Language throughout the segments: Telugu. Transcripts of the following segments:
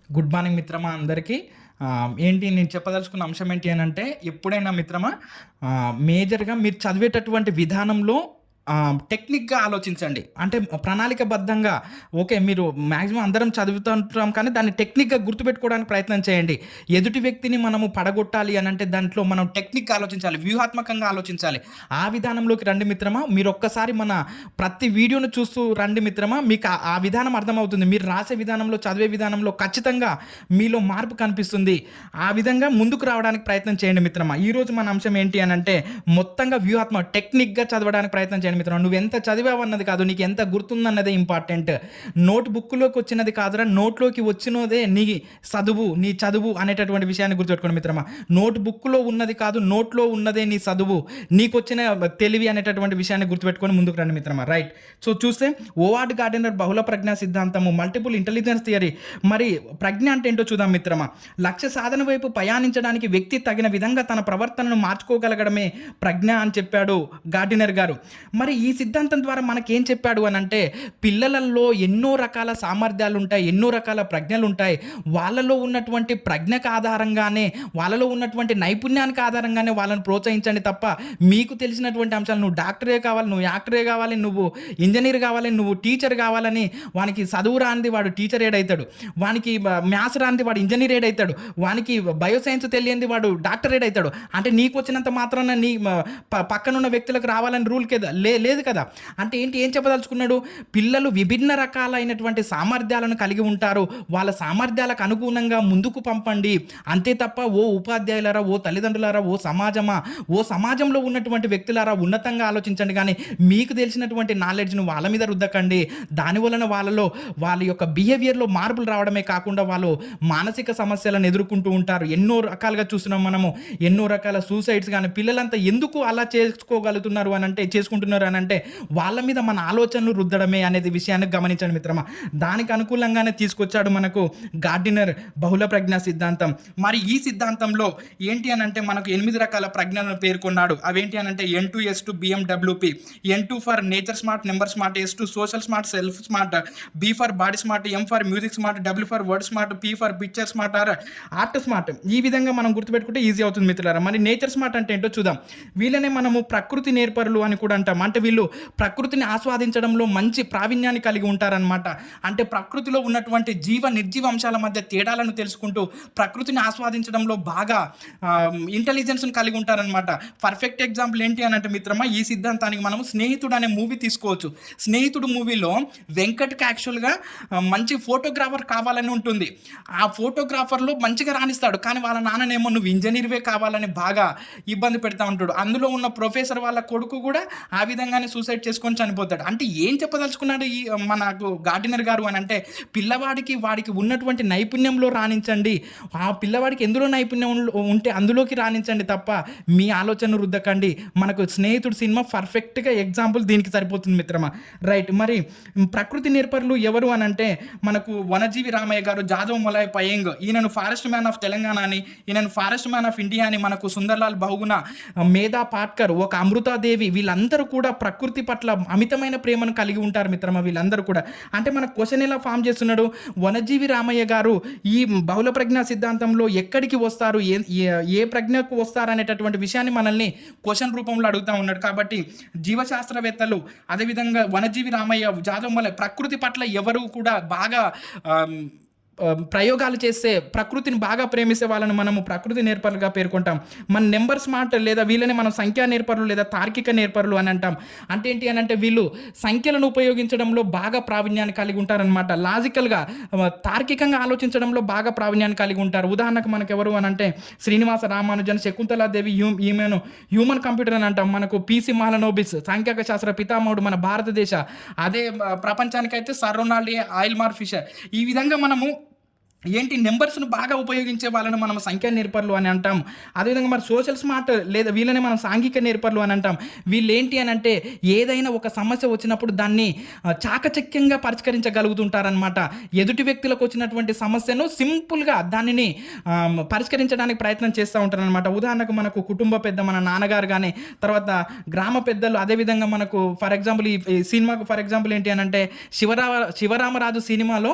గుడ్ మార్నింగ్ మిత్రమా అందరికీ. ఏంటి నేను చెప్పదలుచుకున్న అంశం ఏంటి అనంటే, ఎప్పుడైనా మిత్రమా మేజర్‌గా మీరు చదివేటటువంటి విధానంలో టెక్నిక్‌గా ఆలోచించండి. అంటే ప్రణాళికబద్ధంగా ఓకే. మీరు మాక్సిమం అందరం చదువుతుంటాం కానీ దాన్ని టెక్నిక్‌గా గుర్తుపెట్టుకోవడానికి ప్రయత్నం చేయండి. ఎదుటి వ్యక్తిని మనము పడగొట్టాలి అనంటే దాంట్లో మనం టెక్నిక్‌గా ఆలోచించాలి. వ్యూహాత్మకంగా ఆలోచించాలి. ఆ విధానంలోకి రండి మిత్రమా. మీరొక్కసారి మన ప్రతి వీడియోను చూస్తూ రండి మిత్రమా. మీకు ఆ విధానం అర్థమవుతుంది. మీరు రాసే విధానంలో, చదివే విధానంలో ఖచ్చితంగా మీలో మార్పు కనిపిస్తుంది. ఆ విధంగా ముందుకు రావడానికి ప్రయత్నం చేయండి మిత్రమా. ఈరోజు మన అంశం ఏంటి అనంటే మొత్తంగా టెక్నిక్‌గా చదవడానికి ప్రయత్నం చేయండి మిత్రమా. నువ్వెంత చదివావన్నది కాదు, నీకు ఎంత గుర్తుందన్నదే ఇంపార్టెంట్. నోట్ బుక్‌లోకి వచ్చినది కాదురా, నోట్లోకి వచ్చినదే నీ నీ చదువు అనేటటువంటి విషయాన్ని గుర్తుపెట్టుకోండి మిత్రమా. నోట్ బుక్‌లో ఉన్నది కాదు, నోట్‌లో ఉన్నదే నీ చదువు. నీకొచ్చిన తెలివి అనేటటువంటి విషయాన్ని గుర్తుపెట్టుకొని ముందుకు రండి మిత్రమా. రైట్. సో చూస్తే ఓవార్డ్ గార్డెనర్ బహుళ ప్రజ్ఞా సిద్ధాంతము, మల్టిపుల్ ఇంటెలిజెన్స్ థియరీ. మరి ప్రజ్ఞ అంటే ఏంటో చూద్దాం మిత్రమా. లక్ష్య సాధన వైపు పయానించడానికి వ్యక్తి తగిన విధంగా తన ప్రవర్తనను మార్చుకోగలగడమే ప్రజ్ఞ అని చెప్పాడు గార్డినర్ గారు. మరి ఈ సిద్ధాంతం ద్వారా మనకేం చెప్పాడు అని అంటే, పిల్లలలో ఎన్నో రకాల సామర్థ్యాలు ఉంటాయి, ఎన్నో రకాల ప్రజ్ఞలు ఉంటాయి. వాళ్ళలో ఉన్నటువంటి ప్రజ్ఞకు ఆధారంగానే, వాళ్ళలో ఉన్నటువంటి నైపుణ్యానికి ఆధారంగానే వాళ్ళని ప్రోత్సహించండి తప్ప, మీకు తెలిసినటువంటి అంశాలు నువ్వు డాక్టరే కావాలి, నువ్వు యాక్టరే కావాలి, నువ్వు ఇంజనీర్ కావాలి, నువ్వు టీచర్ కావాలని వానికి చదువు రానిది వాడు టీచర్ ఏడవుతాడు, వానికి మ్యాథ్స్ రానిది వాడు ఇంజనీర్ ఏడవుతాడు, వానికి బయోసైన్స్ తెలియంది వాడు డాక్టర్ ఏడవుతాడు. అంటే నీకు వచ్చినంత మాత్రాన నీ పక్కనున్న వ్యక్తులకు రావాలని రూల్ లేదు కదా. అంటే ఏంటి, ఏం చెప్పదలుచుకున్నాడు? పిల్లలు విభిన్న రకాలైనటువంటి సామర్థ్యాలను కలిగి ఉంటారు. వాళ్ళ సామర్థ్యాలకు అనుగుణంగా ముందుకు పంపండి. అంతే తప్ప ఓ ఉపాధ్యాయులారా, ఓ తల్లిదండ్రులారా, ఓ సమాజమా, ఓ సమాజంలో ఉన్నటువంటి వ్యక్తులారా ఉన్నతంగా ఆలోచించండి. కానీ మీకు తెలిసినటువంటి నాలెడ్జ్ను వాళ్ళ మీద రుద్దకండి. దానివలన వాళ్ళ యొక్క బిహేవియర్లో మార్పులు రావడమే కాకుండా వాళ్ళు మానసిక సమస్యలను ఎదుర్కొంటూ ఉంటారు. ఎన్నో రకాలుగా చూస్తున్నాం మనము. ఎన్నో రకాల సూసైడ్స్. కానీ పిల్లలంతా ఎందుకు అలా చేసుకుంటున్నారు అని అంటే వాళ్ళ మీద మన ఆలోచనలు రుద్దడమే అనేది విషయాన్ని గమనించండి మిత్రమా. దానికి అనుకూలంగానే తీసుకొచ్చాడు మనకు గార్డినర్ బహుళ ప్రజ్ఞా సిద్ధాంతం. మరి ఈ సిద్ధాంతంలో ఏంటి అని అంటే మనకు 8 రకాల ప్రజ్ఞలను పేర్కొన్నాడు. అవేంటి అని అంటే N2 S2 BMWP. N2 for nature smart, number smart, S2 social smart, self smart, B for body smart, M for music smart, W for word smart, P for picture smart or art smart. ఈ విధంగా మనం గుర్తుపెట్టుకుంటే ఈజీ అవుతుంది మిత్రులారా. మరి నేచర్ స్మార్ట్ అంటే ఏంటో చూద్దాం. వీళ్ళనే మనము ప్రకృతి నేర్పరులు అని కూడా అంటాం. అంటే వీళ్ళు ప్రకృతిని ఆస్వాదించడంలో మంచి ప్రావీణ్యాన్ని కలిగి ఉంటారనమాట. అంటే ప్రకృతిలో ఉన్నటువంటి నిర్జీవ అంశాల మధ్య తేడాలను తెలుసుకుంటూ ప్రకృతిని ఆస్వాదించడంలో బాగా ఇంటెలిజెన్స్ని కలిగి ఉంటారనమాట. పర్ఫెక్ట్ ఎగ్జాంపుల్ ఏంటి అని అంటే మిత్రమా, ఈ సిద్ధాంతానికి మనం స్నేహితుడు అనే మూవీ తీసుకోవచ్చు. స్నేహితుడు మూవీలో వెంకట్కి యాక్చువల్గా మంచి ఫోటోగ్రాఫర్ కావాలని ఉంటుంది. ఆ ఫోటోగ్రాఫర్లో మంచిగా రాణిస్తాడు. కానీ వాళ్ళ నాన్ననేమో నువ్వు ఇంజనీర్వే కావాలని బాగా ఇబ్బంది పెడతా ఉంటాడు. అందులో ఉన్న ప్రొఫెసర్ వాళ్ళ కొడుకు కూడా ఆ విధంగానే సూసైడ్ చేసుకొని చనిపోతాడు. అంటే ఏం చెప్పదలుచుకున్నాడు ఈ మనకు గార్డినర్ గారు అని అంటే, వాడికి ఉన్నటువంటి నైపుణ్యంలో రాణించండి. ఆ పిల్లవాడికి ఎందులో నైపుణ్యం ఉంటే అందులోకి రాణించండి తప్ప మీ ఆలోచన రుద్దకండి. మనకు స్నేహితుడు సినిమా పర్ఫెక్ట్గా ఎగ్జాంపుల్ దీనికి సరిపోతుంది మిత్రమా. రైట్. మరి ప్రకృతి నేర్పరులు ఎవరు అని అంటే మనకు వనజీవి రామయ్య గారు, జాదవ్ మొలాయ్ పయేంగ్, ఈయనను ఫారెస్ట్ మ్యాన్ ఆఫ్ తెలంగాణ అని, ఈయనను ఫారెస్ట్ మ్యాన్ ఆఫ్ ఇండియా అని, మనకు సుందర్లాల్ బహుగుణ, మేధా పాట్కర్, ఒక అమృతాదేవి, వీళ్ళందరూ కూడా ప్రకృతి పట్ల అమితమైన ప్రేమను కలిగి ఉంటారు మిత్రమా. వీళ్ళందరూ కూడా అంటే మన క్వశ్చన్ ఎలా ఫామ్ చేస్తున్నాడు, వనజీవి రామయ్య గారు ఈ బహుళ ప్రజ్ఞా సిద్ధాంతంలో ఎక్కడికి వస్తారు, ఏ ప్రజ్ఞకు వస్తారు అనేటటువంటి విషయాన్ని మనల్ని క్వశ్చన్ రూపంలో అడుగుతూ ఉన్నాడు. కాబట్టి జీవశాస్త్రవేత్తలు, అదేవిధంగా వనజీవి రామయ్య, జాదవ్ మొలాయ్ ప్రకృతి పట్ల ఎవరు కూడా బాగా ప్రయోగాలు చేస్తే, ప్రకృతిని బాగా ప్రేమిస్తే వాళ్ళని మనము ప్రకృతి నేర్పరులుగా పేర్కొంటాం. మన నెంబర్ స్మార్ట్ లేదా వీళ్ళని మనం సంఖ్యా నేర్పరులు లేదా తార్కిక నేర్పరులు అని అంటాం. అంటే ఏంటి అని అంటే వీళ్ళు సంఖ్యలను ఉపయోగించడంలో బాగా ప్రావీణ్యాన్ని కలిగి ఉంటారనమాట. లాజికల్గా తార్కికంగా ఆలోచించడంలో బాగా ప్రావీణ్యాన్ని కలిగి ఉంటారు. ఉదాహరణకు మనకు ఎవరు అని అంటే శ్రీనివాస రామానుజన్, శకుంతలాదేవి, ఈమెను హ్యూమన్ కంప్యూటర్ అని అంటాం. మనకు PC మాలనోబిస్ సాంఖ్యక శాస్త్ర పితామహుడు మన భారతదేశ. అదే ప్రపంచానికైతే సర్ రొనాల్డ్ ఆయిల్మార్ ఫిషర్. ఈ విధంగా మనము నెంబర్స్ను బాగా ఉపయోగించే వాళ్ళని మనం సంఖ్యా నేర్పరులు అని అంటాం. అదేవిధంగా మరి సోషల్ స్మార్ట్ లేదా వీళ్ళని మనం సాంఘిక నేర్పరులు అని అంటాం. వీళ్ళు ఏంటి అని అంటే ఏదైనా ఒక సమస్య వచ్చినప్పుడు దాన్ని చాకచక్యంగా పరిష్కరించగలుగుతుంటారనమాట. ఎదుటి వ్యక్తులకు వచ్చినటువంటి సమస్యను సింపుల్గా దానిని పరిష్కరించడానికి ప్రయత్నం చేస్తూ ఉంటారనమాట. ఉదాహరణకు మనకు కుటుంబ పెద్ద మన నాన్నగారు కానీ, తర్వాత గ్రామ పెద్దలు, అదేవిధంగా మనకు ఫర్ ఎగ్జాంపుల్ ఈ సినిమాకు ఫర్ ఎగ్జాంపుల్ ఏంటి అని అంటే శివరామరాజు సినిమాలో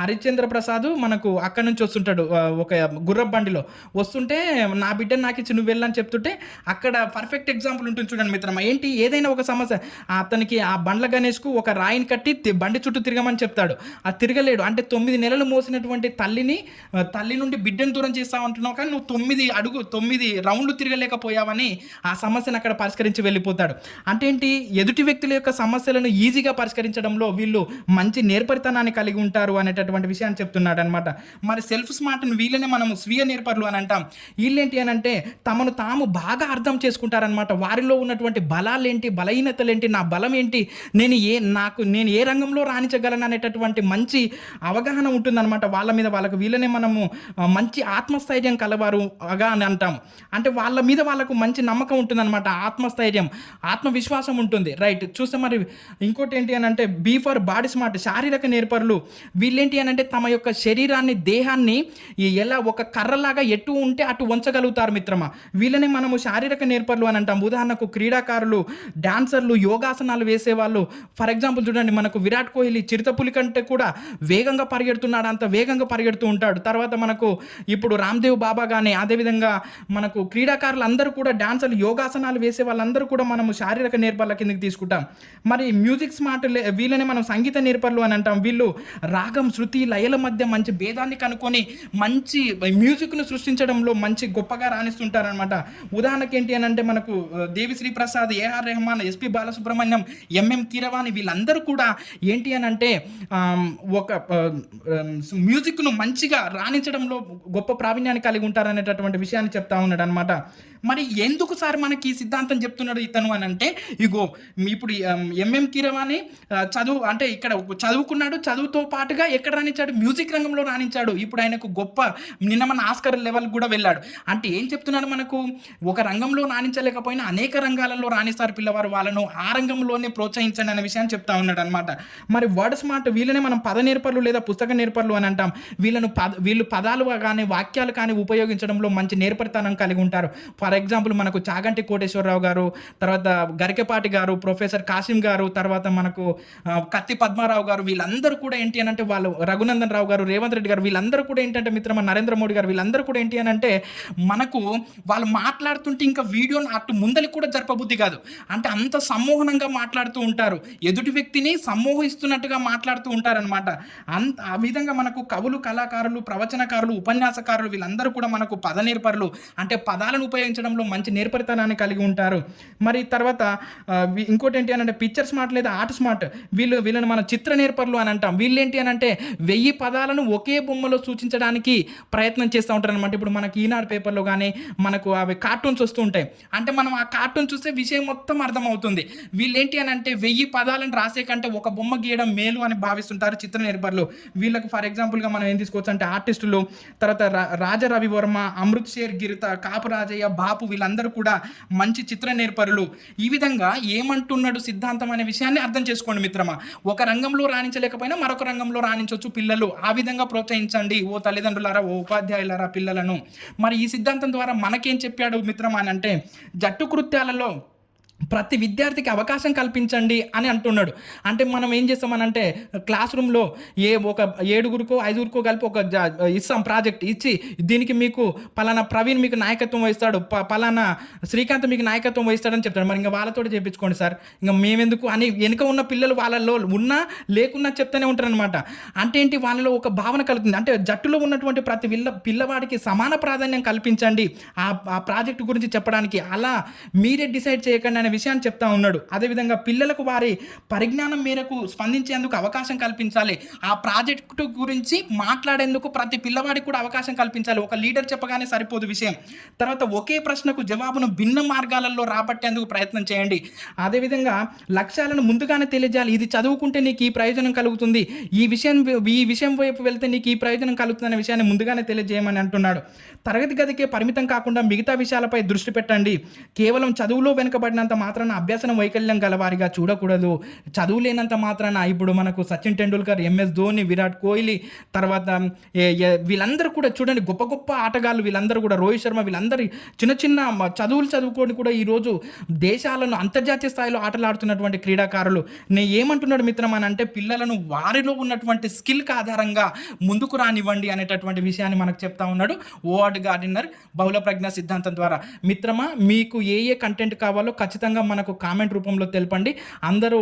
హరిశ్చంద్ర ప్రసాద్ మనకు అక్కడి నుంచి వస్తుంటాడు, ఒక గుర్రపు బండిలో వస్తుంటే నా బిడ్డని నాకు ఇచ్చి నువ్వు వెళ్ళని చెప్తుంటే అక్కడ పర్ఫెక్ట్ ఎగ్జాంపుల్ ఉంటుంది చూడండి మిత్రమా. ఏంటి, ఏదైనా ఒక సమస్య అతనికి ఆ బండ్ల గణేష్కు ఒక రాయిని కట్టి బండి చుట్టూ తిరగమని చెప్తాడు, అది తిరగలేడు. అంటే 9 నెలలు మోసినటువంటి తల్లి నుండి బిడ్డను దూరం చేస్తావు అంటున్నావు, కానీ నువ్వు 9 రౌండ్లు తిరగలేకపోయావని ఆ సమస్యను అక్కడ పరిష్కరించి వెళ్ళిపోతాడు. అంటే ఏంటి, ఎదుటి వ్యక్తుల యొక్క సమస్యలను ఈజీగా పరిష్కరించడంలో వీళ్ళు మంచి నేర్పరితనాన్ని కలిగి ఉంటారు అనేటటువంటి విషయాన్ని చెప్తున్నాడు అనమాట. మరి సెల్ఫ్ స్మార్ట్ని వీళ్ళనే మనము స్వీయ నేర్పరులు అని అంటాం. వీళ్ళేంటి అని అంటే తమను తాము బాగా అర్థం చేసుకుంటారనమాట. వారిలో ఉన్నటువంటి బలాలేంటి, బలహీనతలేంటి, నా బలం ఏంటి, నేను ఏ రంగంలో రాణించగలను అనేటటువంటి మంచి అవగాహన ఉంటుందన్నమాట వాళ్ళ మీద వాళ్ళకు. వీళ్ళనే మనము మంచి ఆత్మస్థైర్యం కలవారుగా అని అంటాం. అంటే వాళ్ళ మీద వాళ్ళకు మంచి నమ్మకం ఉంటుందన్నమాట, ఆత్మస్థైర్యం, ఆత్మవిశ్వాసం ఉంటుంది. రైట్, చూస్తే మరి ఇంకోటి ఏంటి అని అంటే బీ ఫర్ బాడీ స్మార్ట్, శారీరక నేర్పరులు. వీళ్ళేంటి అని అంటే తమ యొక్క శరీరాన్ని, దేహాన్ని ఎలా ఒక కర్రలాగా ఎటు ఉంటే అటు వంచగలుగుతారు మిత్రమా. వీళ్ళని మనము శారీరక నేర్పరులు అని అంటాం. ఉదాహరణకు క్రీడాకారులు, డాన్సర్లు, యోగాసనాలు వేసేవాళ్ళు. ఫర్ ఎగ్జాంపుల్ చూడండి, మనకు విరాట్ కోహ్లీ చిరుతపులి కంటే కూడా వేగంగా పరిగెడుతున్నాడు, అంత వేగంగా పరిగెడుతూ ఉంటాడు. తర్వాత మనకు ఇప్పుడు రామ్దేవ్ బాబా కానీ, అదేవిధంగా మనకు క్రీడాకారులు అందరూ కూడా, డాన్సర్లు, యోగాసనాలు వేసే వాళ్ళందరూ కూడా మనము శారీరక నేర్పరుల కిందకి తీసుకుంటాం. మరి మ్యూజిక్ స్మార్ట్ వీళ్ళని మనం సంగీత నేర్పరులు అని అంటాం. వీళ్ళు రాగం, శృతి, లయల మధ్య మంచి భేదాన్ని కనుక్కొని మంచి మ్యూజిక్ను సృష్టించడంలో మంచి గొప్పగా రాణిస్తుంటారనమాట. ఉదాహరణకి ఏంటి అని అంటే మనకు Devi Sri Prasad, A R Rahman, S P Balasubrahmanyam, M M Keeravani వీళ్ళందరూ కూడా ఏంటి అని అంటే ఒక మ్యూజిక్ను మంచిగా రాణించడంలో గొప్ప ప్రావీణ్యాన్ని కలిగి ఉంటారనేటటువంటి విషయాన్ని చెప్తా ఉన్నాడు అనమాట. మరి ఎందుకు సార్ మనకి ఈ సిద్ధాంతం చెప్తున్నాడు ఇతను అని అంటే, ఇగో ఇప్పుడు ఎంఎం కీరవాణి చదువు అంటే ఇక్కడ చదువుకున్నాడు, చదువుతో పాటుగా ఎక్కడ రాణించాడు, మ్యూజిక్ రంగంలో రాణించాడు. ఇప్పుడు ఆయనకు గొప్ప నిన్న మన ఆస్కర్ లెవెల్ కూడా వెళ్ళాడు. అంటే ఏం చెప్తున్నాడు మనకు, ఒక రంగంలో రాణించలేకపోయినా అనేక రంగాలలో రాణిస్తారు పిల్లవారు, వాళ్ళను ఆ రంగంలోనే ప్రోత్సహించండి అనే విషయాన్ని చెప్తా ఉన్నాడు అనమాట. మరి వర్డ్ స్మార్ట్ వీళ్ళనే మనం పద నేర్పరులు లేదా పుస్తక నేర్పరులు అని అంటాం. వీళ్ళు పదాలు కానీ వాక్యాలు కానీ ఉపయోగించడంలో మంచి నేర్పరితనం కలిగి ఉంటారు. ఫర్ ఎగ్జాంపుల్ మనకు చాగంటి కోటేశ్వరరావు గారు, తర్వాత గరికపాటి గారు, ప్రొఫెసర్ కాసిం గారు, తర్వాత మనకు కత్తి పద్మారావు గారు, వీళ్ళందరూ కూడా ఏంటి అని అంటే వాళ్ళు, రఘునందన్ రావు గారు, రేవంత్ రెడ్డి గారు, వీళ్ళందరూ కూడా ఏంటంటే మిత్రమా, నరేంద్ర మోడీ గారు, వీళ్ళందరూ కూడా ఏంటి అని అంటే మనకు వాళ్ళు మాట్లాడుతుంటే ఇంకా వీడియోని అటు ముందలి కూడా జరపబుద్ధి కాదు. అంటే అంత సమ్మోహనంగా మాట్లాడుతూ ఉంటారు, ఎదుటి వ్యక్తిని సమ్మోహిస్తున్నట్టుగా మాట్లాడుతూ ఉంటారనమాట. ఆ విధంగా మనకు కవులు, కళాకారులు, ప్రవచనకారులు, ఉపన్యాసకారులు వీళ్ళందరూ కూడా మనకు పద నేర్పరులు, అంటే పదాలను ఉపయోగించడంలో మంచి నేర్పరితనాన్ని కలిగి ఉంటారు. మరి తర్వాత ఇంకోటి ఏంటి అని అంటే పిక్చర్ స్మార్ట్ లేదా ఆర్ట్ స్మార్ట్, వీళ్ళని మన చిత్ర నేర్పరులు అని అంటాం. వీళ్ళేంటి అని అంటే 1000 పదాలను ఒకే బొమ్మలో సూచించడానికి ప్రయత్నం చేస్తూ ఉంటారు అనమాట. ఇప్పుడు మనకి ఈనాడు పేపర్లో కానీ మనకు అవి కార్టూన్స్ వస్తూ ఉంటాయి. అంటే మనం ఆ కార్టూన్ చూస్తే విషయం మొత్తం అర్థమవుతుంది. వీళ్ళేంటి అని అంటే 1000 పదాలను రాసే కంటే ఒక బొమ్మ గీయడం మేలు అని భావిస్తుంటారు చిత్ర నేర్పరులు. వీళ్ళకి ఫర్ ఎగ్జాంపుల్గా మనం ఏం తీసుకోవచ్చు అంటే ఆర్టిస్టులు, తర్వాత రాజా రవివర్మ, అమృత్ షేర్ గిరిత, కాపు రాజయ్య, బాపు వీళ్ళందరూ కూడా మంచి చిత్ర నేర్పరులు. ఈ విధంగా ఏమంటున్నాడు సిద్ధాంతం అనే విషయాన్ని అర్థం చేసుకోండి మిత్రమా. ఒక రంగంలో రాణించలేకపోయినా మరొక రంగంలో రాణించవచ్చు పిల్లలు. ఆ విధంగా ప్రోత్సహించండి ఓ తల్లిదండ్రులారా, ఓ ఉపాధ్యాయులారా పిల్లలను. మరి ఈ సిద్ధాంతం ద్వారా మనకేం చెప్పాడు మిత్రమా అని అంటే, జట్టు కృత్యాలలో ప్రతి విద్యార్థికి అవకాశం కల్పించండి అని అంటున్నాడు. అంటే మనం ఏం చేస్తామనంటే క్లాస్ రూమ్లో ఒక 7గురికో 5గురికో కలిపి ఒక ఇస్తాం ప్రాజెక్ట్ ఇచ్చి, దీనికి మీకు పలానా ప్రవీణ్ మీకు నాయకత్వం వహిస్తాడు, పలానా శ్రీకాంత్ మీకు నాయకత్వం వహిస్తాడని చెప్తాడు. మరి ఇంకా వాళ్ళతో చేయించుకోండి సార్, ఇంకా మేమెందుకు అని వెనుక ఉన్న పిల్లలు వాళ్ళలో ఉన్నా లేకున్నా చెప్తూనే ఉంటారనమాట. అంటే ఏంటి, వాళ్ళలో ఒక భావన కలుగుతుంది. అంటే జట్టులో ఉన్నటువంటి ప్రతి పిల్లవాడికి సమాన ప్రాధాన్యం కల్పించండి ఆ ప్రాజెక్టు గురించి చెప్పడానికి, అలా మీరే డిసైడ్ చేయకండి అనే విషయాన్ని చెప్తా ఉన్నాడు. అదేవిధంగా పిల్లలకు వారి పరిజ్ఞానం మేరకు స్పందించేందుకు అవకాశం కల్పించాలి. ఆ ప్రాజెక్టు గురించి మాట్లాడేందుకు ప్రతి పిల్లవాడికి కూడా అవకాశం కల్పించాలి. ఒక లీడర్ చెప్పగానే సరిపోదు విషయం. తర్వాత ఒకే ప్రశ్నకు జవాబును భిన్న మార్గాలలో రాబట్టేందుకు ప్రయత్నం చేయండి. అదేవిధంగా లక్ష్యాలను ముందుగానే తెలియజేయాలి. ఇది చదువుకుంటే నీకు ఈ ప్రయోజనం కలుగుతుంది, ఈ విషయం వైపు వెళ్తే నీకు ఈ ప్రయోజనం కలుగుతుంది అనే విషయాన్ని ముందుగానే తెలియజేయమని అంటున్నాడు. తరగతి గదికే పరిమితం కాకుండా మిగతా విషయాలపై దృష్టి పెట్టండి. కేవలం చదువులో వెనుకబడినంత చదువుకున్నంత మాత్రాన అభ్యసన వైకల్యం గలవారిగా చూడకూడదు. చదువులేనంత మాత్రాన ఇప్పుడు మనకు సచిన్ టెండూల్కర్, ఎంఎస్ ధోని, విరాట్ కోహ్లీ, తర్వాత వీళ్ళందరూ కూడా చూడండి గొప్ప గొప్ప ఆటగాళ్ళు వీళ్ళందరూ కూడా, రోహిత్ శర్మ, వీళ్ళందరూ చిన్న చిన్న చదువులు చదువుకొని కూడా ఈరోజు దేశాలను అంతర్జాతీయ స్థాయిలో ఆటలాడుతున్నటువంటి క్రీడాకారులు. నేను ఏమంటున్నాడు మిత్రం అని అంటే, పిల్లలను వారిలో ఉన్నటువంటి స్కిల్కి ఆధారంగా ముందుకు రానివ్వండి అనేటటువంటి విషయాన్ని మనకు చెప్తా ఉన్నాడు ఓవర్డ్ గార్డినర్ బహుళ ప్రజ్ఞా సిద్ధాంతం ద్వారా. మిత్రమా, మీకు ఏ ఏ కంటెంట్ కావాలో ఖచ్చితంగా మనకు కామెంట్ రూపంలో తెలపండి. అందరూ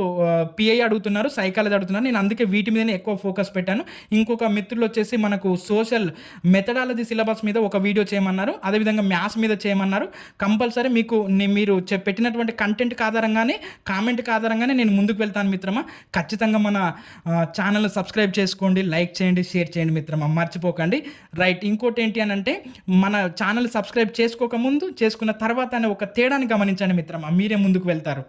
పిఐ అడుగుతున్నారు, సైకాలజీ అడుగుతున్నారు. నేను అందుకే వీటి మీదనే ఎక్కువ ఫోకస్ పెట్టాను. ఇంకొక మిత్రులు వచ్చేసి మనకు సోషల్ మెథడాలజీ సిలబస్ మీద ఒక వీడియో చేయమన్నారు, అదేవిధంగా మ్యాథ్స్ మీద చేయమన్నారు. కంపల్సరీ మీకు మీరు పెట్టినటువంటి కంటెంట్కి ఆధారంగానే, కామెంట్కి ఆధారంగానే నేను ముందుకు వెళ్తాను మిత్రమా. ఖచ్చితంగా మన ఛానల్ సబ్స్క్రైబ్ చేసుకోండి, లైక్ చేయండి, షేర్ చేయండి మిత్రమా, మర్చిపోకండి. రైట్, ఇంకోటి ఏంటి అని అంటే, మన ఛానల్ సబ్స్క్రైబ్ చేసుకోకముందు, చేసుకున్న తర్వాత అనే ఒక తేడాని గమనించండి మిత్రమా, మీరే ముందుకు వెళ్తారు.